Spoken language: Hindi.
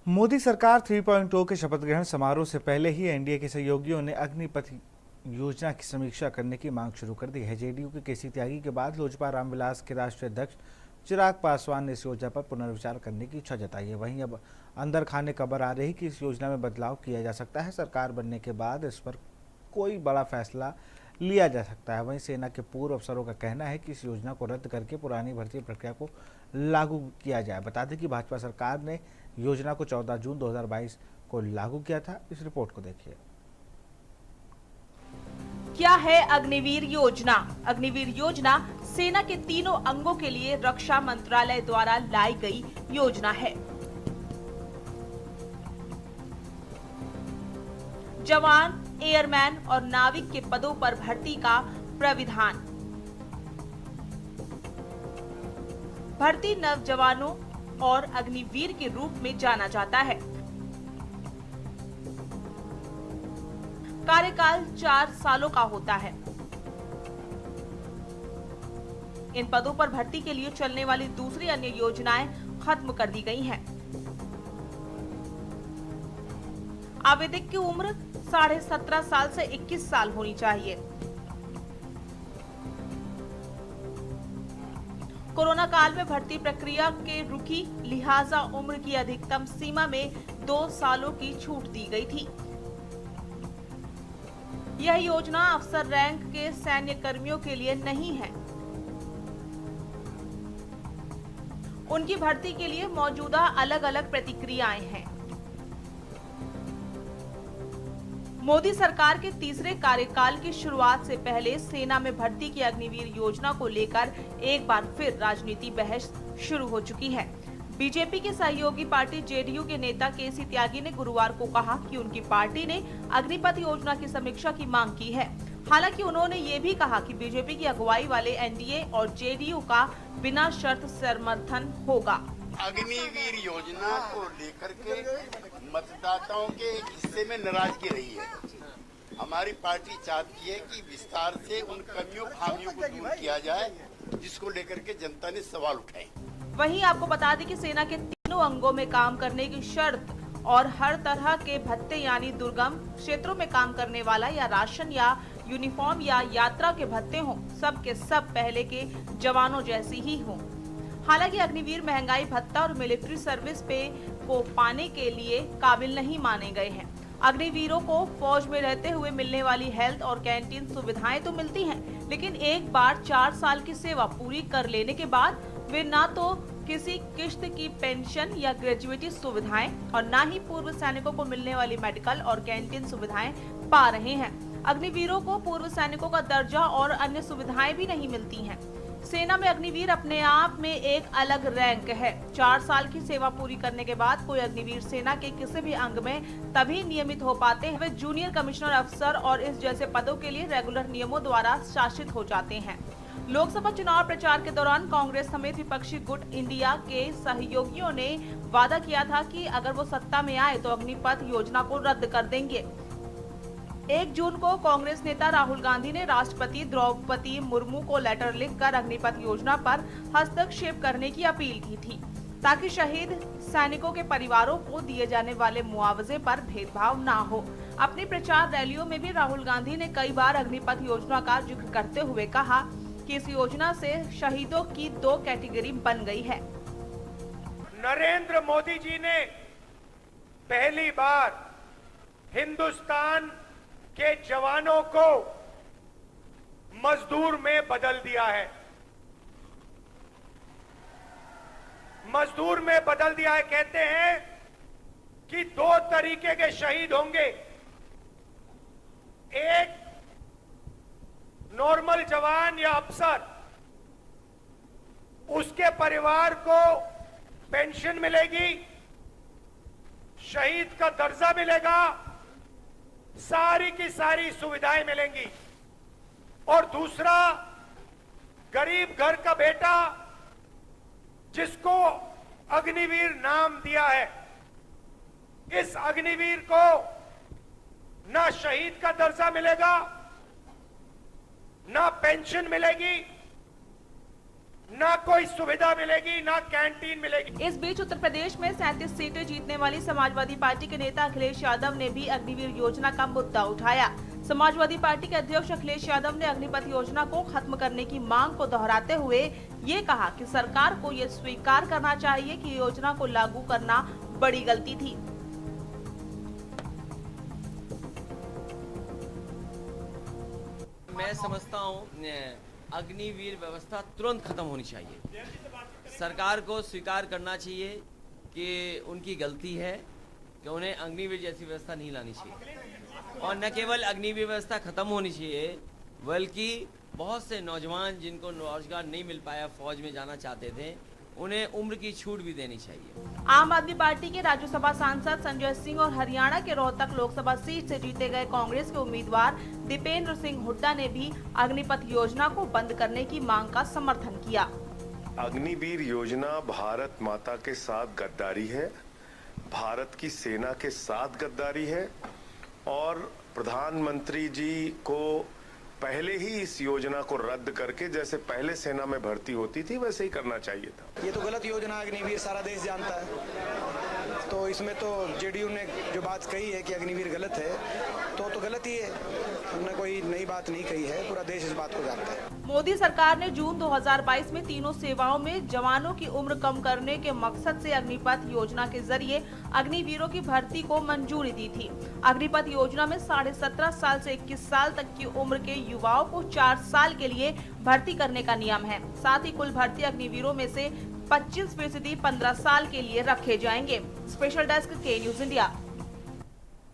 मोदी सरकार 3.0 के शपथ ग्रहण समारोह से पहले ही एनडीए के सहयोगियों ने अग्निपथ योजना की समीक्षा करने की मांग शुरू कर दी है। जेडीयू के केसी त्यागी के बाद लोजपा रामविलास के राष्ट्रीय अध्यक्ष चिराग पासवान ने इस योजना पर पुनर्विचार करने की इच्छा जताई है। वहीं अब अंदर खाने खबर आ रही कि इस योजना में बदलाव किया जा सकता है। सरकार बनने के बाद इस पर कोई बड़ा फैसला लिया जा सकता है। वहीं सेना के पूर्व अफसरों का कहना है कि इस योजना को रद्द करके पुरानी भर्ती प्रक्रिया को लागू किया जाए। बता दें कि भाजपा सरकार ने योजना को 14 जून 2022 को लागू किया था। इस रिपोर्ट को देखिए। क्या है अग्निवीर योजना? अग्निवीर योजना सेना के तीनों अंगों के लिए रक्षा मंत्रालय द्वारा लाई गई योजना है। जवान, एयरमैन और नाविक के पदों पर भर्ती का प्राविधान। भर्ती नवजवानों और अग्निवीर के रूप में जाना जाता है। कार्यकाल 4 सालों का होता है। इन पदों पर भर्ती के लिए चलने वाली दूसरी अन्य योजनाएं खत्म कर दी गई हैं। आवेदक की उम्र 17.5 साल से 21 साल होनी चाहिए। कोरोना काल में भर्ती प्रक्रिया के रुकी, लिहाजा उम्र की अधिकतम सीमा में 2 सालों की छूट दी गई थी। यह योजना अफसर रैंक के सैन्य कर्मियों के लिए नहीं है। उनकी भर्ती के लिए मौजूदा अलग अलग प्रतिक्रियाएं हैं। मोदी सरकार के तीसरे कार्यकाल की शुरुआत से पहले सेना में भर्ती की अग्निवीर योजना को लेकर एक बार फिर राजनीति बहस शुरू हो चुकी है। बीजेपी के सहयोगी पार्टी जेडीयू के नेता केसी त्यागी ने गुरुवार को कहा कि उनकी पार्टी ने अग्निपथ योजना की समीक्षा की मांग की है। हालांकि उन्होंने ये भी कहा कि बीजेपी की अगुवाई वाले एनडीए और जेडीयू का बिना शर्त समर्थन होगा। अग्निवीर योजना को लेकर के मतदाताओं के एक हिस्से में नाराजगी रही है। हमारी पार्टी चाहती है कि विस्तार से उन कमियों खामियों को दूर किया जाए, जिसको लेकर के जनता ने सवाल उठाए। वहीं आपको बता दें कि सेना के तीनों अंगों में काम करने की शर्त और हर तरह के भत्ते यानी दुर्गम क्षेत्रों में काम करने वाला या राशन या यूनिफॉर्म या यात्रा के भत्ते हों, सब के सब पहले के जवानों जैसी ही हों। हालांकि अग्निवीर महंगाई भत्ता और मिलिट्री सर्विस पे को पाने के लिए काबिल नहीं माने गए हैं। अग्निवीरों को फौज में रहते हुए मिलने वाली हेल्थ और कैंटीन सुविधाएं तो मिलती हैं, लेकिन एक बार 4 साल की सेवा पूरी कर लेने के बाद वे ना तो किसी किश्त की पेंशन या ग्रेजुएटी सुविधाएं और ना ही पूर्व सैनिकों को मिलने वाली मेडिकल और कैंटीन सुविधाएं पा रहे हैं। अग्निवीरों को पूर्व सैनिकों का दर्जा और अन्य सुविधाएं भी नहीं मिलती हैं। सेना में अग्निवीर अपने आप में एक अलग रैंक है। 4 साल की सेवा पूरी करने के बाद कोई अग्निवीर सेना के किसी भी अंग में तभी नियमित हो पाते हैं वे जूनियर कमिश्नर अफसर और इस जैसे पदों के लिए रेगुलर नियमों द्वारा शासित हो जाते हैं। लोकसभा चुनाव प्रचार के दौरान कांग्रेस समेत विपक्षी गुट इंडिया के सहयोगियों ने वादा किया था कि अगर वो सत्ता में आए तो अग्निपथ योजना को रद्द कर देंगे। 1 जून को कांग्रेस नेता राहुल गांधी ने राष्ट्रपति द्रौपदी मुर्मू को लेटर लिखकर अग्निपथ योजना पर हस्तक्षेप करने की अपील की थी, ताकि शहीद सैनिकों के परिवारों को दिए जाने वाले मुआवजे पर भेदभाव ना हो। अपनी प्रचार रैलियों में भी राहुल गांधी ने कई बार अग्निपथ योजना का जिक्र करते हुए कहा कि इस योजना से शहीदों की 2 कैटेगरी बन गई है। नरेंद्र मोदी जी ने पहली बार हिंदुस्तान के जवानों को मजदूर में बदल दिया है। मजदूर में बदल दिया है। कहते हैं कि 2 तरीके के शहीद होंगे, एक नॉर्मल जवान या अफसर, उसके परिवार को पेंशन मिलेगी, शहीद का दर्जा मिलेगा, सारी की सारी सुविधाएं मिलेंगी। और दूसरा, गरीब घर का बेटा जिसको अग्निवीर नाम दिया है, इस अग्निवीर को ना शहीद का दर्जा मिलेगा, ना पेंशन मिलेगी, ना कोई सुविधा मिलेगी, ना कैंटीन मिलेगी। इस बीच उत्तर प्रदेश में 37 सीटें जीतने वाली समाजवादी पार्टी के नेता अखिलेश यादव ने भी अग्निवीर योजना का मुद्दा उठाया। समाजवादी पार्टी के अध्यक्ष अखिलेश यादव ने अग्निपथ योजना को खत्म करने की मांग को दोहराते हुए ये कहा कि सरकार को ये स्वीकार करना चाहिए कि योजना को लागू करना बड़ी गलती थी। मैं समझता हूँ अग्निवीर व्यवस्था तुरंत खत्म होनी चाहिए। सरकार को स्वीकार करना चाहिए कि उनकी गलती है कि उन्हें अग्निवीर जैसी व्यवस्था नहीं लानी चाहिए। और न केवल अग्निवीर व्यवस्था खत्म होनी चाहिए बल्कि बहुत से नौजवान जिनको रोजगार नहीं मिल पाया, फौज में जाना चाहते थे, उन्हें उम्र की छूट भी देनी चाहिए। आम आदमी पार्टी के राज्यसभा सांसद संजय सिंह और हरियाणा के रोहतक लोकसभा सीट से जीते गए कांग्रेस के उम्मीदवार दीपेंद्र सिंह हुड्डा ने भी अग्निपथ योजना को बंद करने की मांग का समर्थन किया। अग्निवीर योजना भारत माता के साथ गद्दारी है, भारत की सेना के साथ गद्दारी है और प्रधानमंत्री जी को पहले ही इस योजना को रद्द करके जैसे पहले सेना में भर्ती होती थी वैसे ही करना चाहिए था। ये तो गलत योजना अग्निवीर सारा देश जानता है, तो इसमें तो जेडीयू ने जो बात कही है कि अग्निवीर गलत है तो गलत ही है। हमने कोई नई बात नहीं कही है, पूरा देश इस बात को जानता है। मोदी सरकार ने जून 2022 में तीनों सेवाओं में जवानों की उम्र कम करने के मकसद से अग्निपथ योजना के जरिए अग्निवीरों की भर्ती को मंजूरी दी थी। अग्निपथ योजना में 17.5 साल से 21 साल तक की उम्र के युवाओं को 4 साल के लिए भर्ती करने का नियम है। साथ ही कुल भर्ती अग्निवीरों में से 25% 15 साल के लिए रखे जाएंगे। स्पेशल डेस्क के न्यूज इंडिया।